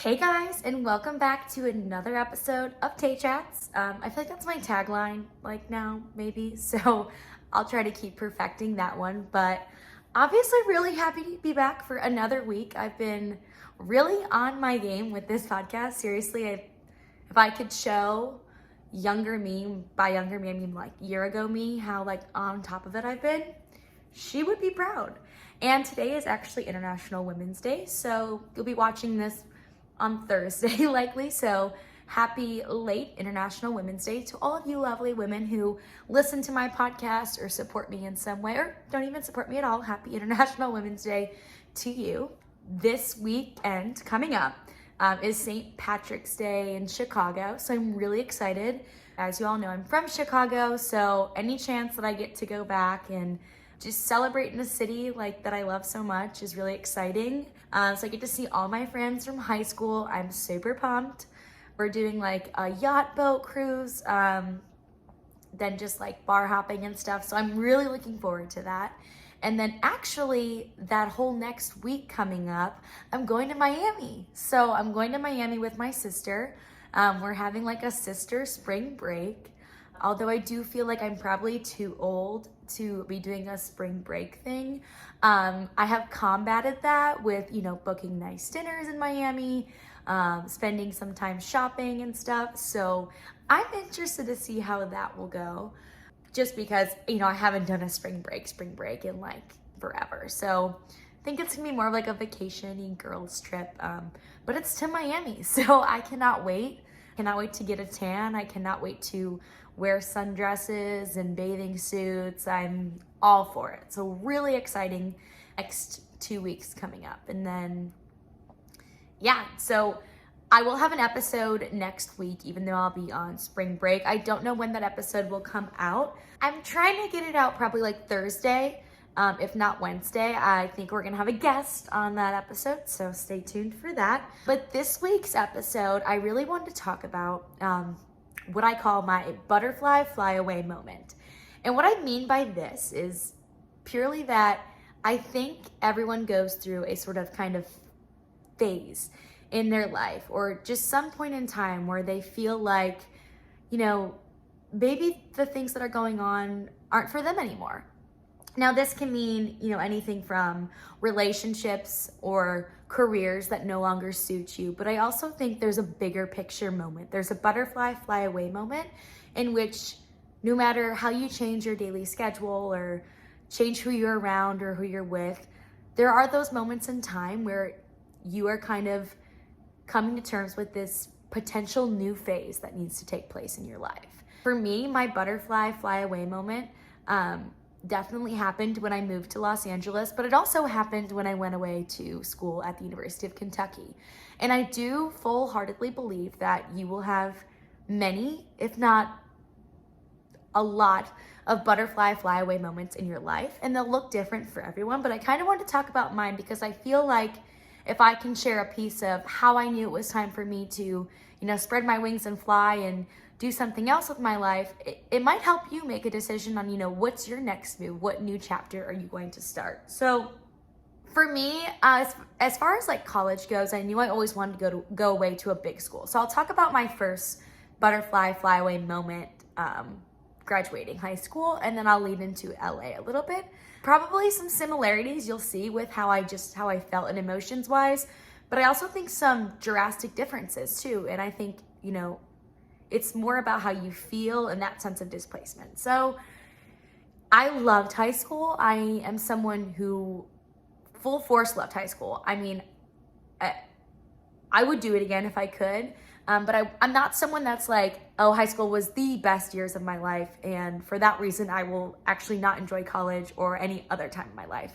Hey guys, and welcome back to another episode of Tay Chats. I feel like that's my tagline, like now, maybe. So I'll try to keep perfecting that one. But obviously, really happy to be back for another week. I've been really on my game with this podcast. Seriously, if I could show younger me, by younger me, I mean like year ago me, how like on top of it I've been, she would be proud. And today is actually International Women's Day. So you'll be watching this on Thursday likely, so happy late International Women's Day to all of you lovely women who listen to my podcast or support me in some way, or don't even support me at all. Happy International Women's Day to you. This weekend coming up is St. Patrick's Day in Chicago, so I'm really excited. As you all know, I'm from Chicago, so any chance that I get to go back and just celebrate in a city like that I love so much is really exciting. So I get to see all my friends from high school. I'm super pumped. We're doing like a yacht boat cruise, then just like bar hopping and stuff. So I'm really looking forward to that. And then actually that whole next week coming up, I'm going to Miami. So I'm going to Miami with my sister. We're having like a sister spring break. Although I do feel like I'm probably too old to be doing a spring break thing. I have combated that with, booking nice dinners in Miami, spending some time shopping and stuff. So I'm interested to see how that will go. Just because, I haven't done a spring break in like forever. So I think it's gonna be more of like a vacation-y girls trip. But it's to Miami, so I cannot wait. Cannot wait to get a tan. I cannot wait to wear sundresses and bathing suits. I'm all for it. So really exciting next 2 weeks coming up. And then, so I will have an episode next week, even though I'll be on spring break. I don't know when that episode will come out. I'm trying to get it out probably like Thursday, if not Wednesday. I think we're gonna have a guest on that episode, so stay tuned for that. But this week's episode, I really wanted to talk about what I call my butterfly flyaway moment. And what I mean by this is purely that I think everyone goes through a sort of kind of phase in their life, or just some point in time where they feel like, maybe the things that are going on aren't for them anymore. Now, this can mean, anything from relationships or careers that no longer suit you. But I also think there's a bigger picture moment. There's a butterfly fly away moment in which no matter how you change your daily schedule or change who you're around or who you're with, there are those moments in time where you are kind of coming to terms with this potential new phase that needs to take place in your life. For me, my butterfly fly away moment, definitely happened when I moved to Los Angeles, but it also happened when I went away to school at the University of Kentucky. And I do full-heartedly believe that you will have many, if not a lot, of butterfly flyaway moments in your life, and they'll look different for everyone. But I kind of want to talk about mine because I feel like if I can share a piece of how I knew it was time for me to, spread my wings and fly and do something else with my life, it might help you make a decision on, what's your next move? What new chapter are you going to start? So for me, as far as like college goes, I knew I always wanted to go away to a big school. So I'll talk about my first butterfly flyaway moment, graduating high school, and then I'll lead into LA a little bit. Probably some similarities you'll see with how I felt and emotions wise, but I also think some drastic differences too. And I think, it's more about how you feel and that sense of displacement. So I loved high school. I am someone who full force loved high school. I mean, I would do it again if I could. But I'm not someone that's like, oh, high school was the best years of my life, and for that reason, I will actually not enjoy college or any other time in my life.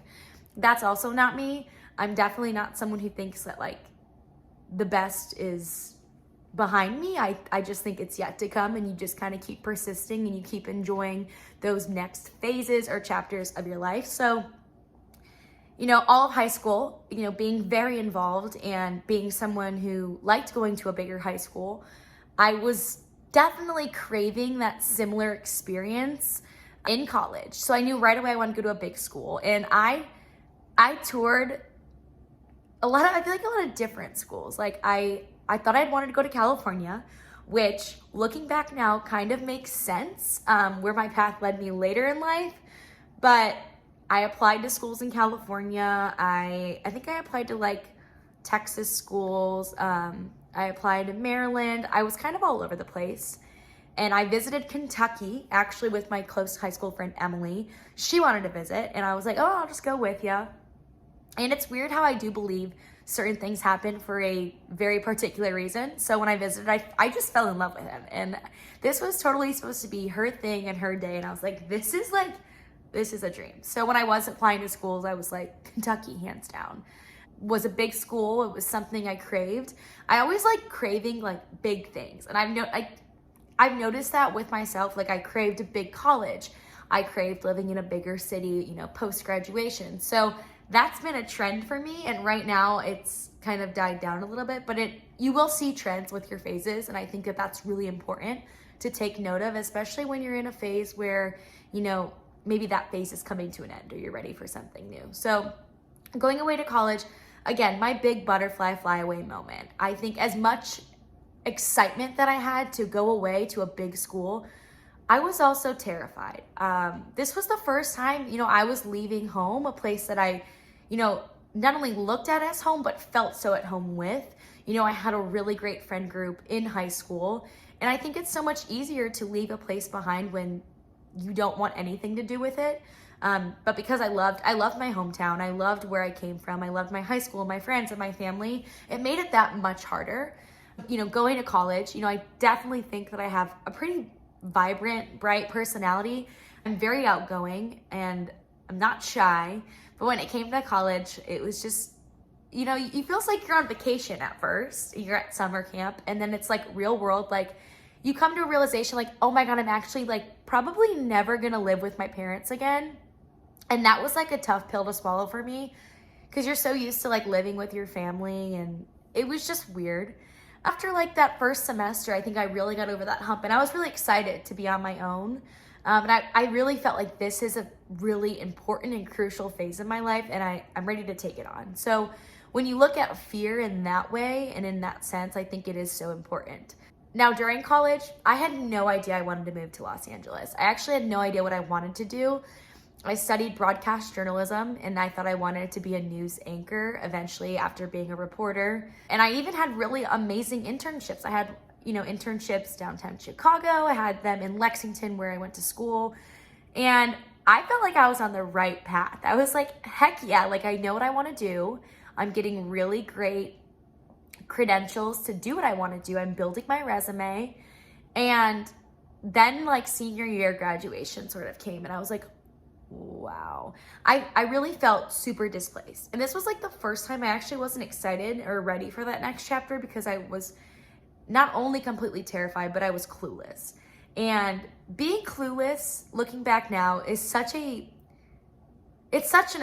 That's also not me. I'm definitely not someone who thinks that like the best is behind me. I just think it's yet to come, and you just kind of keep persisting and you keep enjoying those next phases or chapters of your life. So all of high school, being very involved and being someone who liked going to a bigger high school, I was definitely craving that similar experience in college. So I knew right away I wanted to go to a big school. And I toured I feel like a lot of different schools. Like I thought I'd wanted to go to California, which looking back now kind of makes sense, where my path led me later in life. But I applied to schools in California. I think I applied to like Texas schools. I applied to Maryland. I was kind of all over the place. And I visited Kentucky actually with my close high school friend Emily. She wanted to visit, and I was like, oh, I'll just go with you. And it's weird how I do believe certain things happen for a very particular reason. So when I visited, I just fell in love with him. And this was totally supposed to be her thing and her day. And I was like, this is a dream. So when I was applying to schools, I was like, Kentucky, hands down. Was a big school. It was something I craved. I always like craving like big things. And I've noticed that with myself. Like I craved a big college. I craved living in a bigger city, post-graduation. So that's been a trend for me. And right now it's kind of died down a little bit, but you will see trends with your phases. And I think that that's really important to take note of, especially when you're in a phase where, maybe that phase is coming to an end or you're ready for something new. So going away to college, again, my big butterfly flyaway moment. I think as much excitement that I had to go away to a big school, I was also terrified. This was the first time, I was leaving home, a place that I, not only looked at as home, but felt so at home with. I had a really great friend group in high school, and I think it's so much easier to leave a place behind when you don't want anything to do with it. But because I loved my hometown, I loved where I came from, I loved my high school, my friends, and my family, it made it that much harder. Going to college, I definitely think that I have a pretty vibrant, bright personality. I'm very outgoing and I'm not shy. But when it came to college, it was just, it feels like you're on vacation at first. You're at summer camp, and then it's like real world. Like you come to a realization like, oh my God, I'm actually like probably never gonna live with my parents again. And that was like a tough pill to swallow for me because you're so used to like living with your family, and it was just weird. After like that first semester, I think I really got over that hump, and I was really excited to be on my own. And I really felt like this is a really important and crucial phase of my life, and I'm ready to take it on. So when you look at fear in that way and in that sense, I think it is so important. Now, during college, I had no idea I wanted to move to Los Angeles. I actually had no idea what I wanted to do. I studied broadcast journalism, and I thought I wanted to be a news anchor eventually after being a reporter. And I even had really amazing internships. I had, internships downtown Chicago. I had them in Lexington where I went to school. And I felt like I was on the right path. I was like, heck yeah, like I know what I want to do. I'm getting really great credentials to do what I want to do. I'm building my resume. And then like senior year graduation sort of came, and I was like, wow. I really felt super displaced. And this was like the first time I actually wasn't excited or ready for that next chapter, because I was not only completely terrified, but I was clueless. And being clueless, looking back now, is such an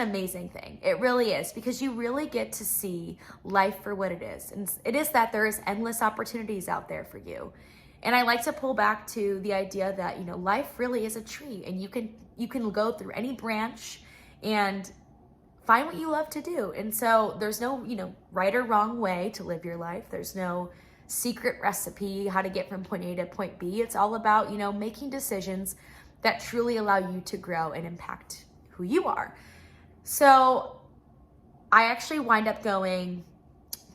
amazing thing. It really is, because you really get to see life for what it is. And it is that there is endless opportunities out there for you. And I like to pull back to the idea that, life really is a tree, and you can go through any branch and find what you love to do. And so there's no, right or wrong way to live your life. There's no secret recipe how to get from point A to point B. It's all about, making decisions that truly allow you to grow and impact who you are. So I actually wind up going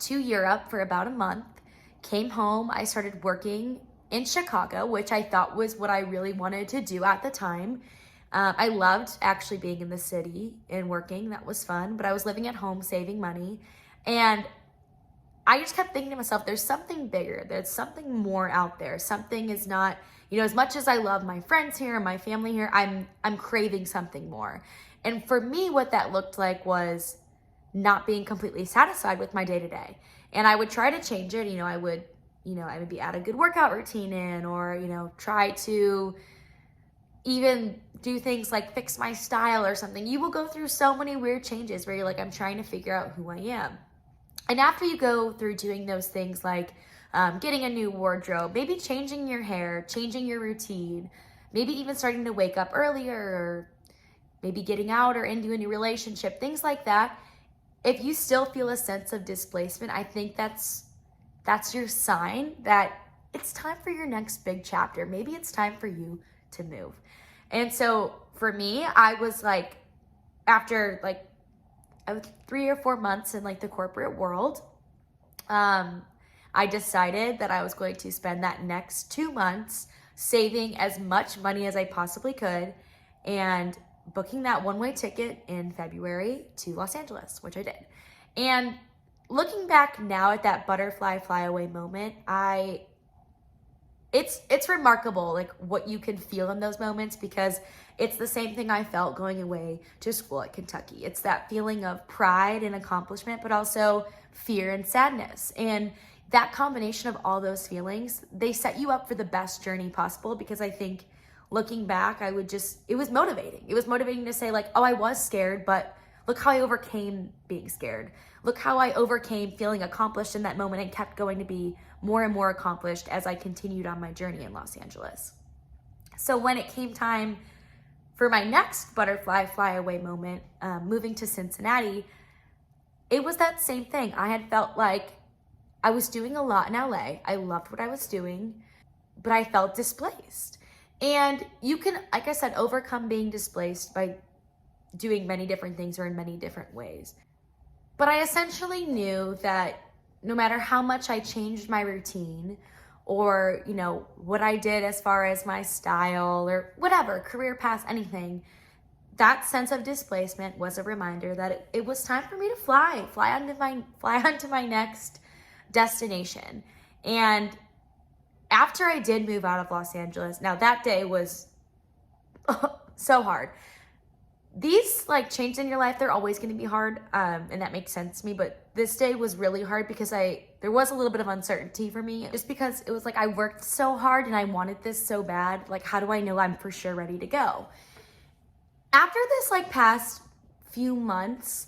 to Europe for about a month, came home, I started working in Chicago, which I thought was what I really wanted to do at the time. I loved actually being in the city and working. That was fun, but I was living at home, saving money. And I just kept thinking to myself, there's something bigger. There's something more out there. Something is not, as much as I love my friends here and my family here, I'm craving something more. And for me, what that looked like was not being completely satisfied with my day-to-day. And I would try to change it. I would maybe add a good workout routine in, or, try to even do things like fix my style or something. You will go through so many weird changes where you're like, I'm trying to figure out who I am. And after you go through doing those things like getting a new wardrobe, maybe changing your hair, changing your routine, maybe even starting to wake up earlier, or maybe getting out or into a new relationship, things like that, if you still feel a sense of displacement, I think that's your sign that it's time for your next big chapter. Maybe it's time for you to move. And so for me, I was like, after like 3 or 4 months in like the corporate world, I decided that I was going to spend that next 2 months saving as much money as I possibly could and booking that one-way ticket in February to Los Angeles, which I did. And looking back now at that butterfly flyaway moment, it's remarkable like what you can feel in those moments, because it's the same thing I felt going away to school at Kentucky. It's that feeling of pride and accomplishment, but also fear and sadness. And that combination of all those feelings, they set you up for the best journey possible, because I think looking back, it was motivating. It was motivating to say like, oh, I was scared, but look how I overcame being scared. Look how I overcame feeling accomplished in that moment and kept going to be more and more accomplished as I continued on my journey in Los Angeles. So when it came time for my next butterfly flyaway moment, moving to Cincinnati, it was that same thing. I had felt like I was doing a lot in LA. I loved what I was doing, but I felt displaced. And you can, like I said, overcome being displaced by doing many different things or in many different ways. But I essentially knew that no matter how much I changed my routine or, what I did as far as my style or whatever, career path, anything, that sense of displacement was a reminder that it was time for me to fly onto my next destination. And after I did move out of Los Angeles, now that day was so hard. These changes in your life, they're always going to be hard, and that makes sense to me. But this day was really hard because there was a little bit of uncertainty for me, just because it was like I worked so hard and I wanted this so bad. Like, how do I know I'm for sure ready to go? After this past few months,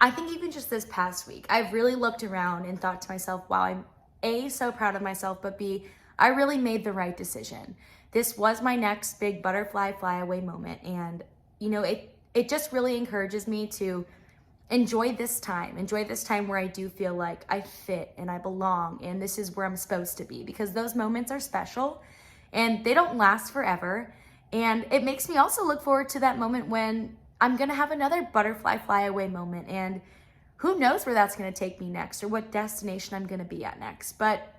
I think even just this past week, I've really looked around and thought to myself, wow, I'm A, so proud of myself, but B, I really made the right decision. This was my next big butterfly flyaway moment, and it just really encourages me to enjoy this time where I do feel like I fit and I belong and this is where I'm supposed to be, because those moments are special and they don't last forever. And it makes me also look forward to that moment when I'm gonna have another butterfly flyaway moment, and who knows where that's gonna take me next or what destination I'm gonna be at next. But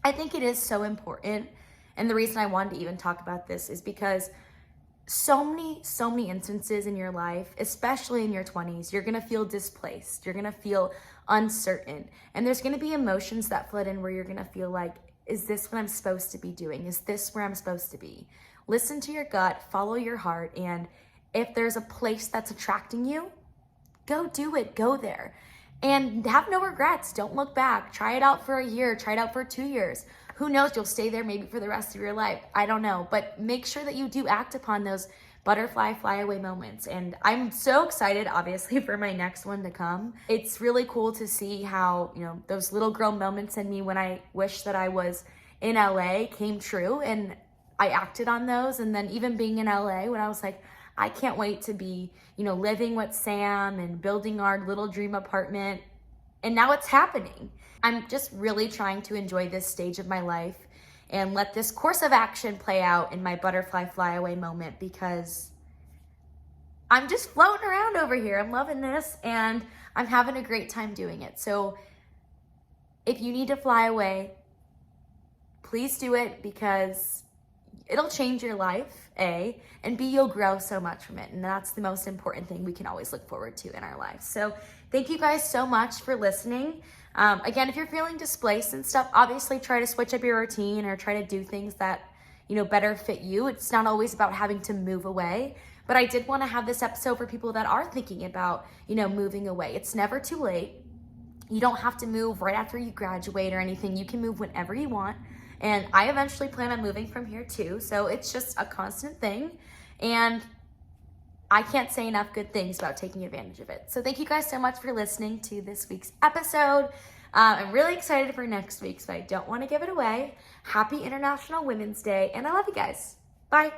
I think it is so important, and the reason I wanted to even talk about this is because so many instances in your life, especially in your 20s, you're gonna feel displaced, you're gonna feel uncertain, and there's gonna be emotions that flood in where you're gonna feel like, is this what I'm supposed to be doing? Is this where I'm supposed to be? Listen to your gut, follow your heart, and if there's a place that's attracting you, go do it, go there. And have no regrets, don't look back. Try it out for a year, try it out for 2 years. Who knows, you'll stay there maybe for the rest of your life. I don't know, but make sure that you do act upon those butterfly flyaway moments. And I'm so excited, obviously, for my next one to come. It's really cool to see how, those little girl moments in me when I wish that I was in LA came true, and I acted on those. And then even being in LA when I was like, I can't wait to be, living with Sam and building our little dream apartment. And now it's happening. I'm just really trying to enjoy this stage of my life and let this course of action play out in my butterfly flyaway moment, because I'm just floating around over here. I'm loving this and I'm having a great time doing it. So if you need to fly away, please do it, because it'll change your life, A, and B, you'll grow so much from it. And that's the most important thing we can always look forward to in our lives. So thank you guys so much for listening. Again, if you're feeling displaced and stuff, obviously try to switch up your routine or try to do things that, better fit you. It's not always about having to move away. But I did want to have this episode for people that are thinking about, moving away. It's never too late. You don't have to move right after you graduate or anything. You can move whenever you want. And I eventually plan on moving from here too. So it's just a constant thing. And I can't say enough good things about taking advantage of it. So thank you guys so much for listening to this week's episode. I'm really excited for next week, so I don't want to give it away. Happy International Women's Day, and I love you guys. Bye.